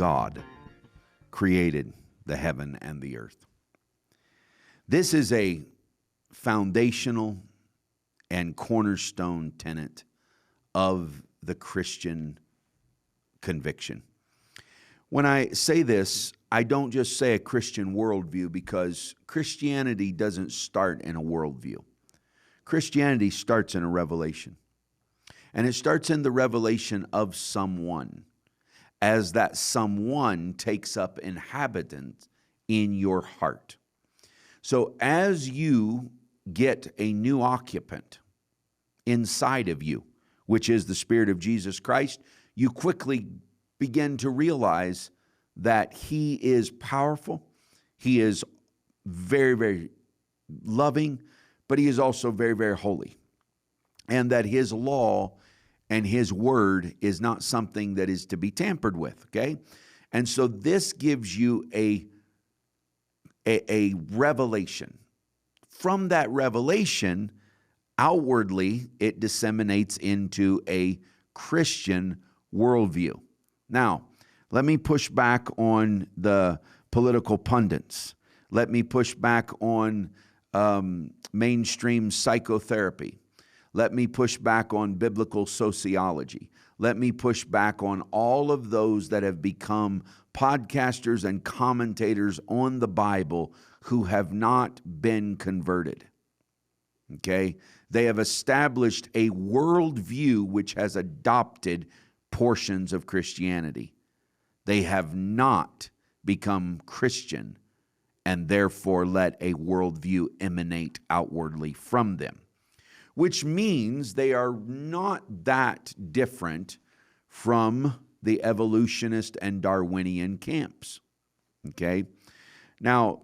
God created the heaven and the earth. This is a foundational and cornerstone tenet of the Christian conviction. When I say this, I don't just say a Christian worldview, because Christianity doesn't start in a worldview. Christianity starts in a revelation. And it starts in the revelation of someone, as that someone takes up inhabitants in your heart. So as you get a new occupant inside of you, which is the Spirit of Jesus Christ, you quickly begin to realize that He is powerful. He is very, very loving, but He is also very, very holy. And that His law and His word is not something that is to be tampered with, okay? And so this gives you a revelation. From that revelation, outwardly, it disseminates into a Christian worldview. Now, let me push back on the political pundits. Let me push back on mainstream psychotherapy. Let me push back on biblical sociology. Let me push back on all of those that have become podcasters and commentators on the Bible who have not been converted. Okay? They have established a worldview which has adopted portions of Christianity. They have not become Christian and therefore let a worldview emanate outwardly from them, which means they are not that different from the evolutionist and Darwinian camps. Okay? Now,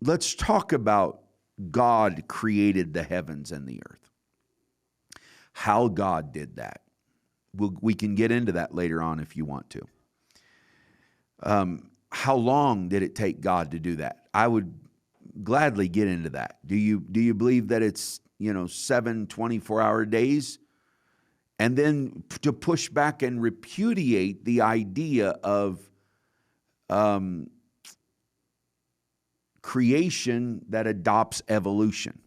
let's talk about God created the heavens and the earth. How God did that. We can get into that later on if you want to. How long did it take God to do that? I would gladly get into that. Do you believe that it's 7 24-hour days? And then to push back and repudiate the idea of creation that adopts evolution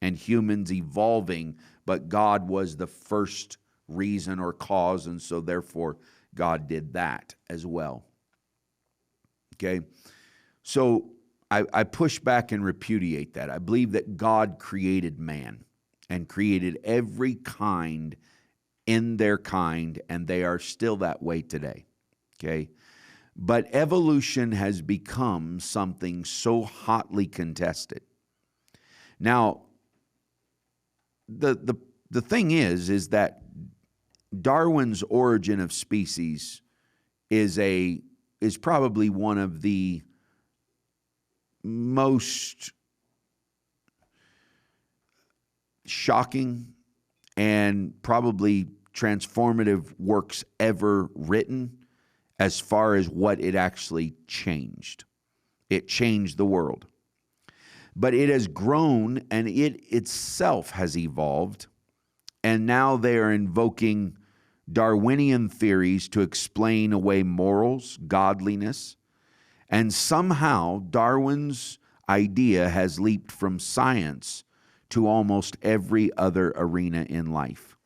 and humans evolving, but God was the first reason or cause, and so therefore God did that as well. Okay? So I push back and repudiate that. I believe that God created man and created every kind in their kind, and they are still that way today. Okay? But evolution has become something so hotly contested. Now, the thing is that Darwin's Origin of Species is probably one of the most shocking and probably transformative works ever written as far as what it actually changed. It changed the world. But it has grown and it itself has evolved, and now they are invoking Darwinian theories to explain away morals, godliness, and somehow Darwin's idea has leaped from science to almost every other arena in life.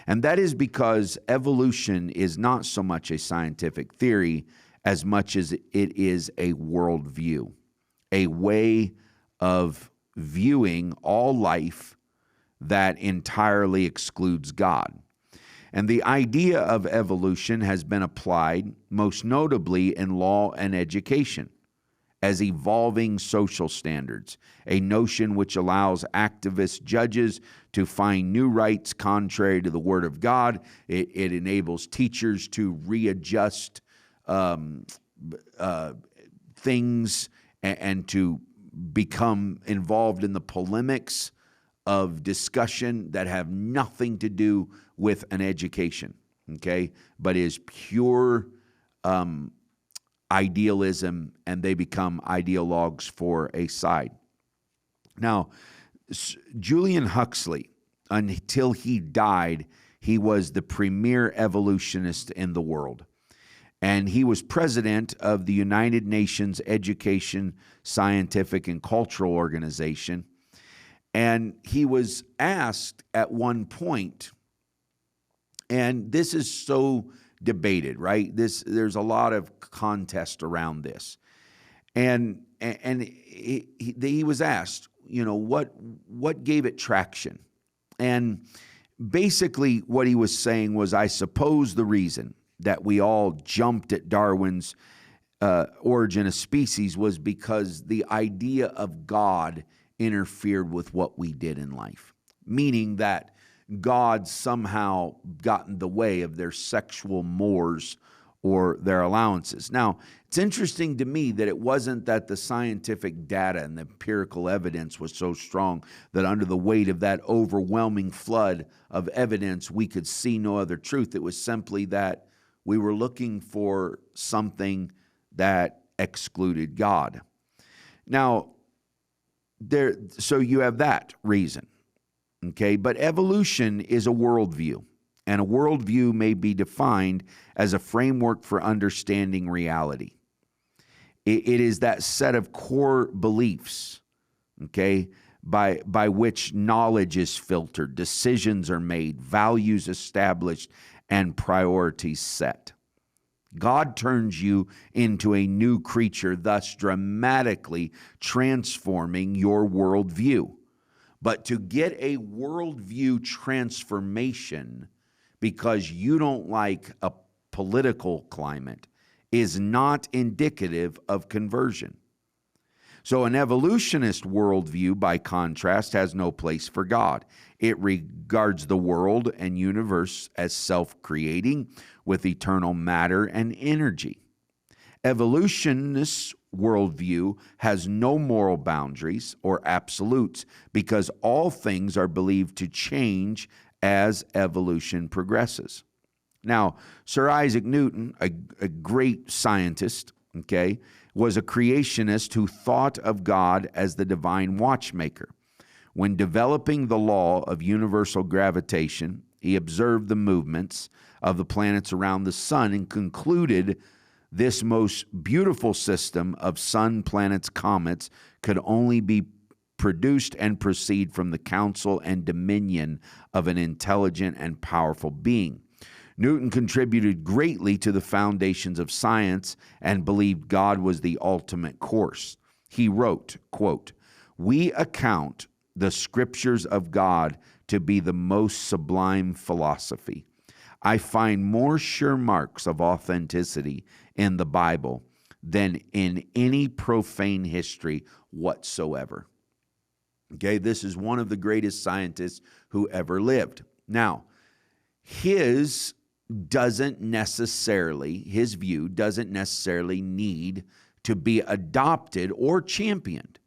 And that is because evolution is not so much a scientific theory as much as it is a worldview, a way of viewing all life that entirely excludes God. And the idea of evolution has been applied most notably in law and education as evolving social standards, a notion which allows activist judges to find new rights contrary to the Word of God. It enables teachers to readjust things and to become involved in the polemics of discussion that have nothing to do with an education, okay, but is pure idealism, and they become ideologues for a side. Now, Julian Huxley, until he died, he was the premier evolutionist in the world. And he was president of the United Nations Education, Scientific, and Cultural Organization. And he was asked at one point, and this is so debated, right? There's a lot of contest around this. And he was asked, what gave it traction? And basically what he was saying was, I suppose the reason that we all jumped at Darwin's Origin of Species was because the idea of God interfered with what we did in life, meaning that God somehow got in the way of their sexual mores or their allowances. Now, it's interesting to me that it wasn't that the scientific data and the empirical evidence was so strong that under the weight of that overwhelming flood of evidence, we could see no other truth. It was simply that we were looking for something that excluded God. Now, so you have that reason, okay? But evolution is a worldview, and a worldview may be defined as a framework for understanding reality. It is that set of core beliefs, okay, by which knowledge is filtered, decisions are made, values established, and priorities set. God turns you into a new creature, thus dramatically transforming your worldview. But to get a worldview transformation because you don't like a political climate is not indicative of conversion. So an evolutionist worldview, by contrast, has no place for God. It regards the world and universe as self-creating with eternal matter and energy. Evolutionist worldview has no moral boundaries or absolutes because all things are believed to change as evolution progresses. Now, Sir Isaac Newton, a great scientist, okay, was a creationist who thought of God as the divine watchmaker. When developing the law of universal gravitation, he observed the movements of the planets around the sun and concluded this most beautiful system of sun, planets, comets could only be produced and proceed from the counsel and dominion of an intelligent and powerful being. Newton contributed greatly to the foundations of science and believed God was the ultimate course. He wrote, quote, "We account the scriptures of God to be the most sublime philosophy. I find more sure marks of authenticity in the Bible than in any profane history whatsoever." Okay, this is one of the greatest scientists who ever lived. Now, his view doesn't necessarily need to be adopted or championed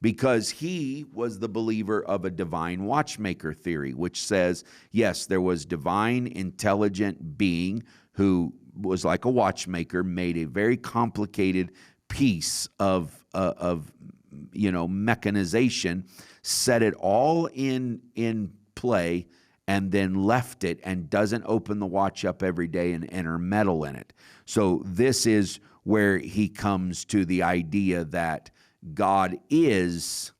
because he was the believer of a divine watchmaker theory, which says, yes, there was divine intelligent being who was like a watchmaker, made a very complicated piece of mechanization, set it all in play, and then left it and doesn't open the watch up every day and enter metal in it. So this is where he comes to the idea that God is,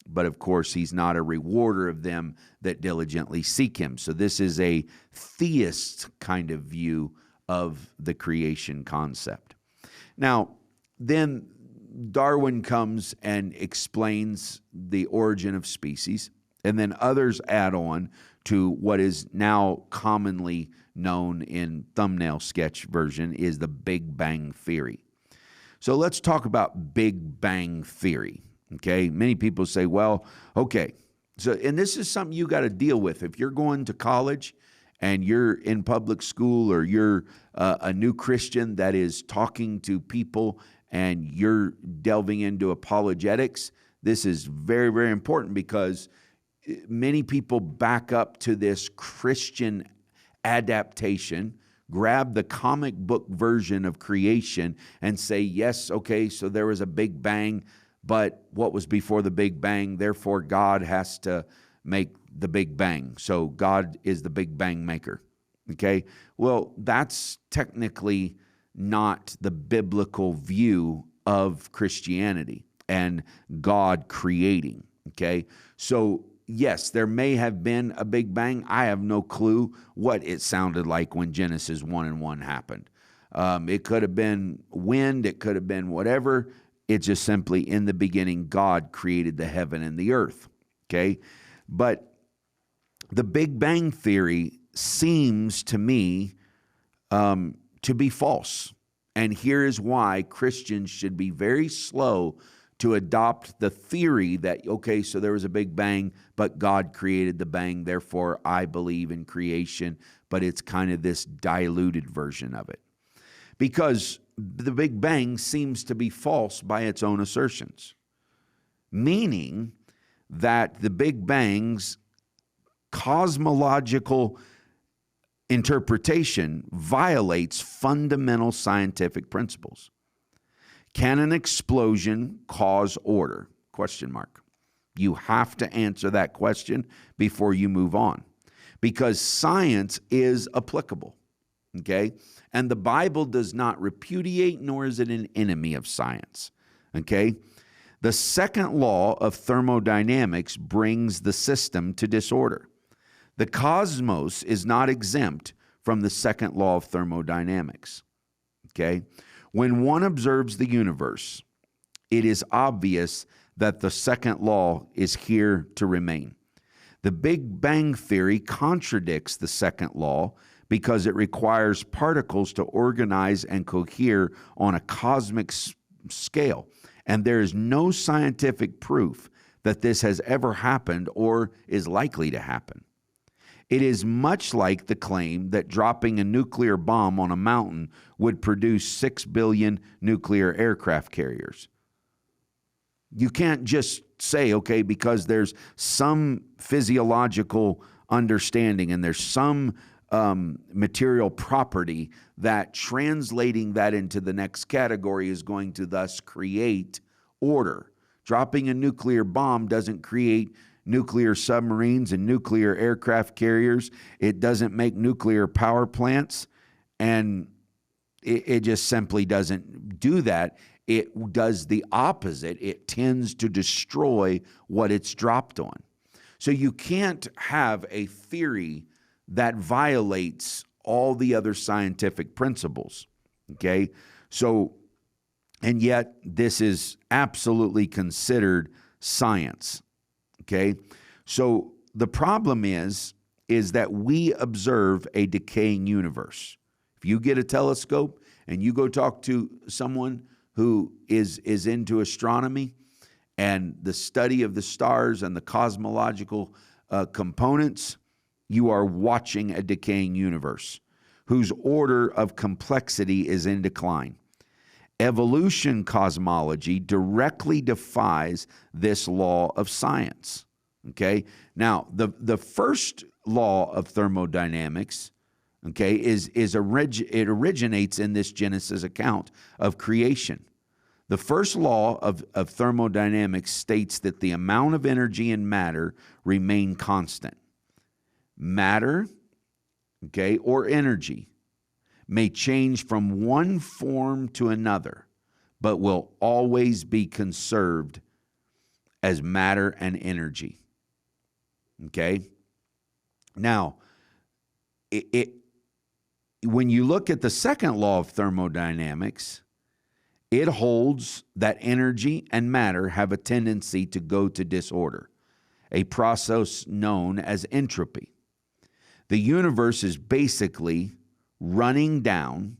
but of course he's not a rewarder of them that diligently seek him. So this is a theist kind of view of the creation concept. Now, then Darwin comes and explains the origin of species, and then others add on to what is now commonly known in thumbnail sketch version is the Big Bang Theory. So let's talk about Big Bang Theory, okay? Many people say, well, okay, and this is something you got to deal with. If you're going to college and you're in public school or you're a new Christian that is talking to people and you're delving into apologetics, this is very, very important because many people back up to this Christian adaptation, grab the comic book version of creation and say, yes, okay, so there was a Big Bang, but what was before the Big Bang? Therefore, God has to make the Big Bang. So God is the Big Bang maker, okay? Well, that's technically not the biblical view of Christianity and God creating, okay? So yes, there may have been a Big Bang. I have no clue what it sounded like when Genesis 1 and 1 happened. It could have been wind. It could have been whatever. It's just simply, in the beginning, God created the heaven and the earth, okay? But the Big Bang theory seems to me to be false. And here is why Christians should be very slow to adopt the theory that, okay, so there was a Big Bang, but God created the bang, therefore I believe in creation, but it's kind of this diluted version of it. Because the Big Bang seems to be false by its own assertions, meaning that the Big Bang's cosmological interpretation violates fundamental scientific principles. Can an explosion cause order? Question mark. You have to answer that question before you move on, because science is applicable, okay? And the Bible does not repudiate, nor is it an enemy of science, okay? The second law of thermodynamics brings the system to disorder. The cosmos is not exempt from the second law of thermodynamics, okay? When one observes the universe, it is obvious that the second law is here to remain. The Big Bang theory contradicts the second law because it requires particles to organize and cohere on a cosmic scale, and there is no scientific proof that this has ever happened or is likely to happen. It is much like the claim that dropping a nuclear bomb on a mountain would produce 6 billion nuclear aircraft carriers. You can't just say, okay, because there's some physiological understanding and there's some material property that translating that into the next category is going to thus create order. Dropping a nuclear bomb doesn't create nuclear submarines and nuclear aircraft carriers. It doesn't make nuclear power plants, and it just simply doesn't do that. It does the opposite. It tends to destroy what it's dropped on. So you can't have a theory that violates all the other scientific principles, okay? So, and yet this is absolutely considered science. Okay, so the problem is that we observe a decaying universe. If you get a telescope and you go talk to someone who is into astronomy and the study of the stars and the cosmological components, you are watching a decaying universe whose order of complexity is in decline. Evolution cosmology directly defies this law of science, okay? Now, the first law of thermodynamics, okay, it originates in this Genesis account of creation. The first law of thermodynamics states that the amount of energy in matter remain constant. Matter, okay, or energy may change from one form to another, but will always be conserved as matter and energy. Okay? Now, when you look at the second law of thermodynamics, it holds that energy and matter have a tendency to go to disorder, a process known as entropy. The universe is basically running down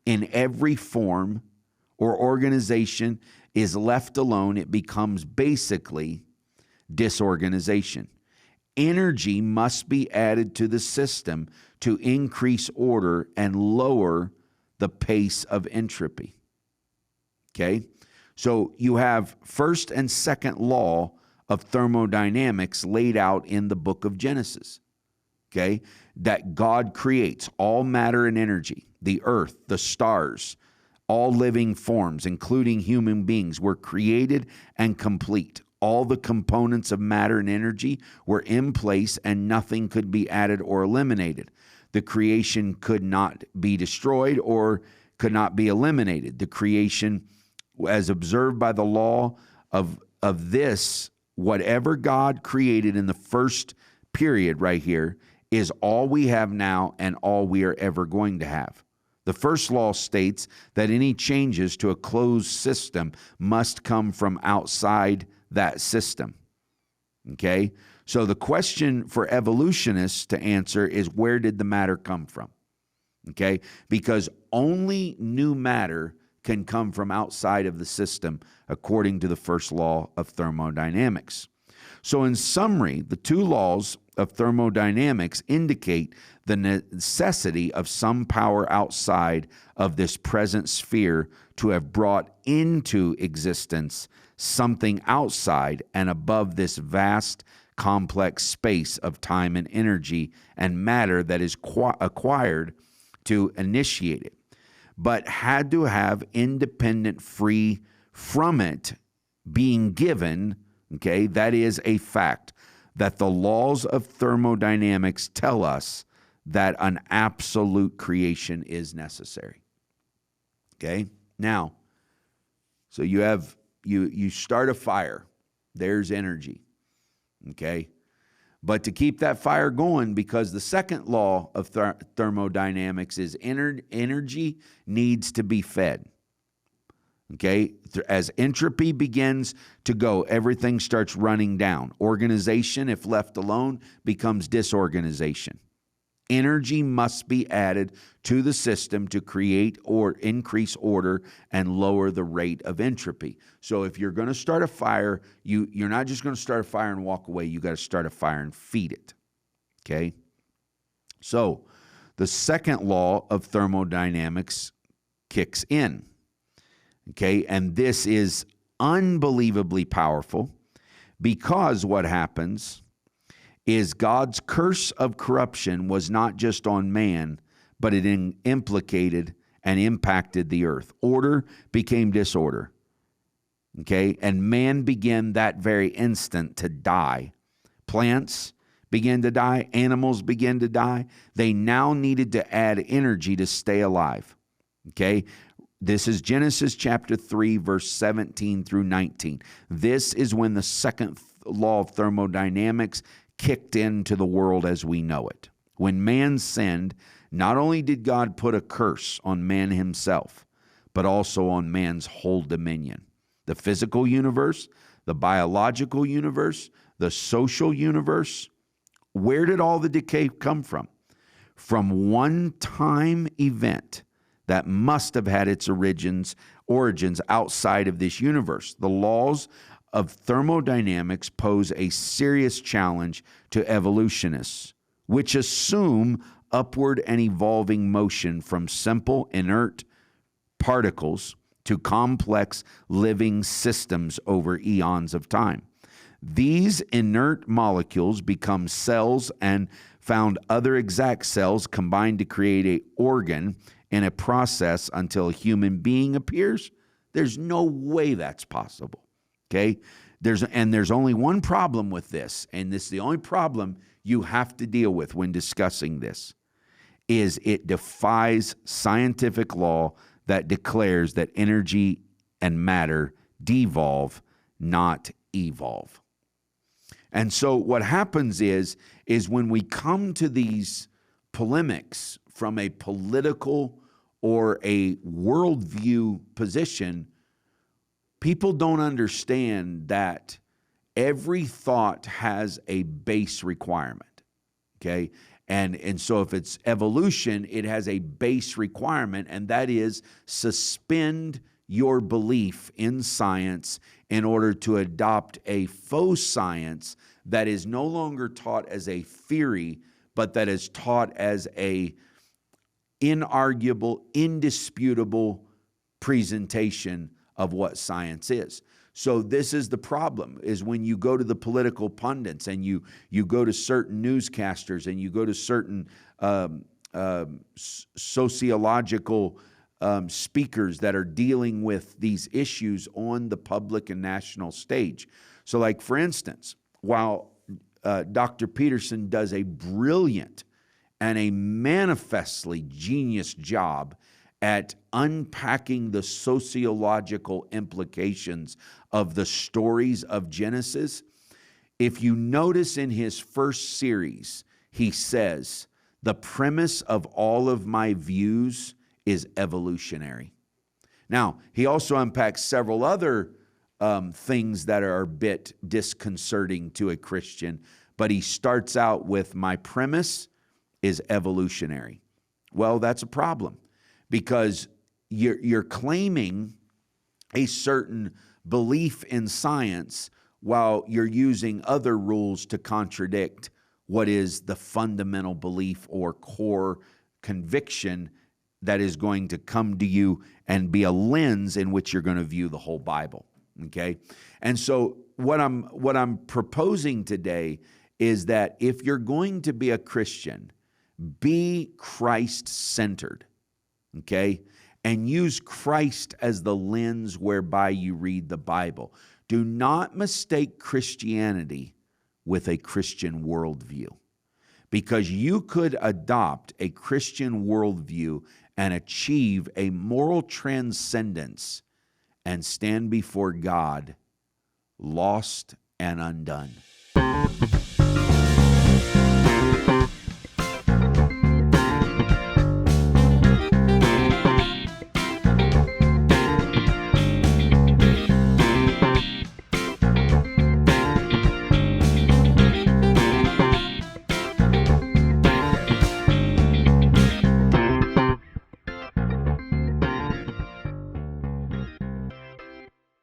in every form or organization is left alone. It becomes basically disorganization. Energy must be added to the system to increase order and lower the pace of entropy. Okay? So you have first and second law of thermodynamics laid out in the book of Genesis. Okay, that God creates all matter and energy, the earth, the stars, all living forms, including human beings, were created and complete. All the components of matter and energy were in place and nothing could be added or eliminated. The creation could not be destroyed or could not be eliminated. The creation, as observed by the law of this, whatever God created in the first period right here is all we have now and all we are ever going to have. The first law states that any changes to a closed system must come from outside that system. Okay? So the question for evolutionists to answer is, where did the matter come from? Okay? Because only new matter can come from outside of the system according to the first law of thermodynamics. So in summary, the two laws of thermodynamics indicate the necessity of some power outside of this present sphere to have brought into existence something outside and above this vast, complex space of time and energy and matter that is acquired to initiate it, but had to have independent, free from it being given. Okay, that is a fact that the laws of thermodynamics tell us that an absolute creation is necessary. Okay, now, so you start a fire, there's energy. Okay, but to keep that fire going, because the second law of thermodynamics is energy needs to be fed. Okay, as entropy begins to go, everything starts running down. Organization, if left alone, becomes disorganization. Energy must be added to the system to create or increase order and lower the rate of entropy. So if you're going to start a fire, you're not just going to start a fire and walk away. You got to start a fire and feed it. Okay? So the second law of thermodynamics kicks in. Okay, and this is unbelievably powerful because what happens is God's curse of corruption was not just on man, but it implicated and impacted the earth. Order became disorder. Okay, and man began that very instant to die. Plants began to die, animals began to die. They now needed to add energy to stay alive. Okay, this is Genesis chapter 3, verse 17 through 19. This is when the second law of thermodynamics kicked into the world as we know it. When man sinned, not only did God put a curse on man himself, but also on man's whole dominion. The physical universe, the biological universe, the social universe. Where did all the decay come from? From one time event that must have had its origins outside of this universe. The laws of thermodynamics pose a serious challenge to evolutionists, which assume upward and evolving motion from simple inert particles to complex living systems over eons of time. These inert molecules become cells and found other exact cells combined to create an organ in a process until a human being appears. There's no way that's possible. Okay? There's only one problem with this, and this is the only problem you have to deal with when discussing this, is it defies scientific law that declares that energy and matter devolve, not evolve. And so what happens is when we come to these polemics from a political or a worldview position, people don't understand that every thought has a base requirement, okay? And so if it's evolution, it has a base requirement, and that is suspend your belief in science in order to adopt a faux science that is no longer taught as a theory, but that is taught as a inarguable, indisputable presentation of what science is. So this is the problem, is when you go to the political pundits and you go to certain newscasters and you go to certain sociological speakers that are dealing with these issues on the public and national stage. So like, for instance, while Dr. Peterson does a brilliant and a manifestly genius job at unpacking the sociological implications of the stories of Genesis, if you notice in his first series, he says, the premise of all of my views is evolutionary. Now, he also unpacks several other things that are a bit disconcerting to a Christian, but he starts out with my premise is evolutionary. Well, that's a problem because you're claiming a certain belief in science while you're using other rules to contradict what is the fundamental belief or core conviction that is going to come to you and be a lens in which you're going to view the whole Bible. Okay? And so what I'm proposing today is that if you're going to be a Christian, be Christ-centered. Okay? And use Christ as the lens whereby you read the Bible. Do not mistake Christianity with a Christian worldview, because you could adopt a Christian worldview and achieve a moral transcendence and stand before God lost and undone.